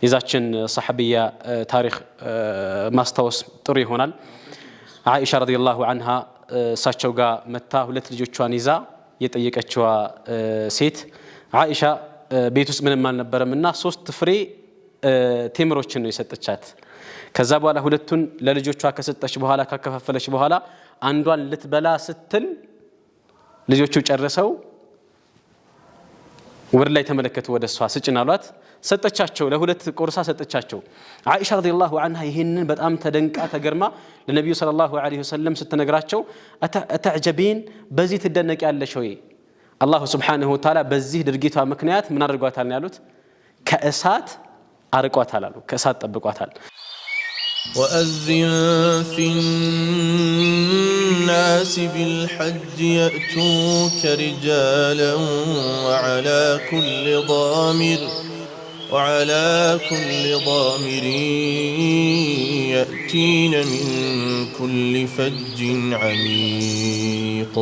የዛችን ሰሐቢያ ታሪክ ማስታወስ ጥሩ ይሆናል። አይሻ ረዲየላሁ ዐንሃ እሳቸው ጋር መታ ሁለት ልጆቿን ይዛ የጠየቀችዋ ሴት አይሻ ቤት ውስጥ ምንም አልነበረምና 3 ፍሬ ቴምሮችን ነው የሰጠቻት። ከዛ በኋላ ሁለቱን ለልጆቿ ከሰጠች በኋላ ካከፋፈለች በኋላ አንዷን ልትበላ ስትል ልጆቹ ጨርሰው ወር ላይ ተመለከቱ ወደሷ ስጭን አሏት። ሰጠቻቸው፣ ለሁለት ቆርሳ ሰጠቻቸው። አይሻ ረዲየላሁ ዐንሃ ይሄንን በጣም ተደንቃ ተገርማ ለነብዩ ሰለላሁ ዐለይሂ ወሰለም ስትነግራቸው አተዕጀቢን በዚህ ትደነቂያለሽ ወይ? አላሁ ሱብሓነሁ ወተዓላ በዚህ ድርጊቷ ምክንያት ምን አድርጓታል ነው ያሉት? ከእሳት አርቋታል አሉ። ከእሳት ጠብቋታል። وأذن في الناس بالحج يأتوك رجالا وعلى كل ضامر يأتين من كل فج عميق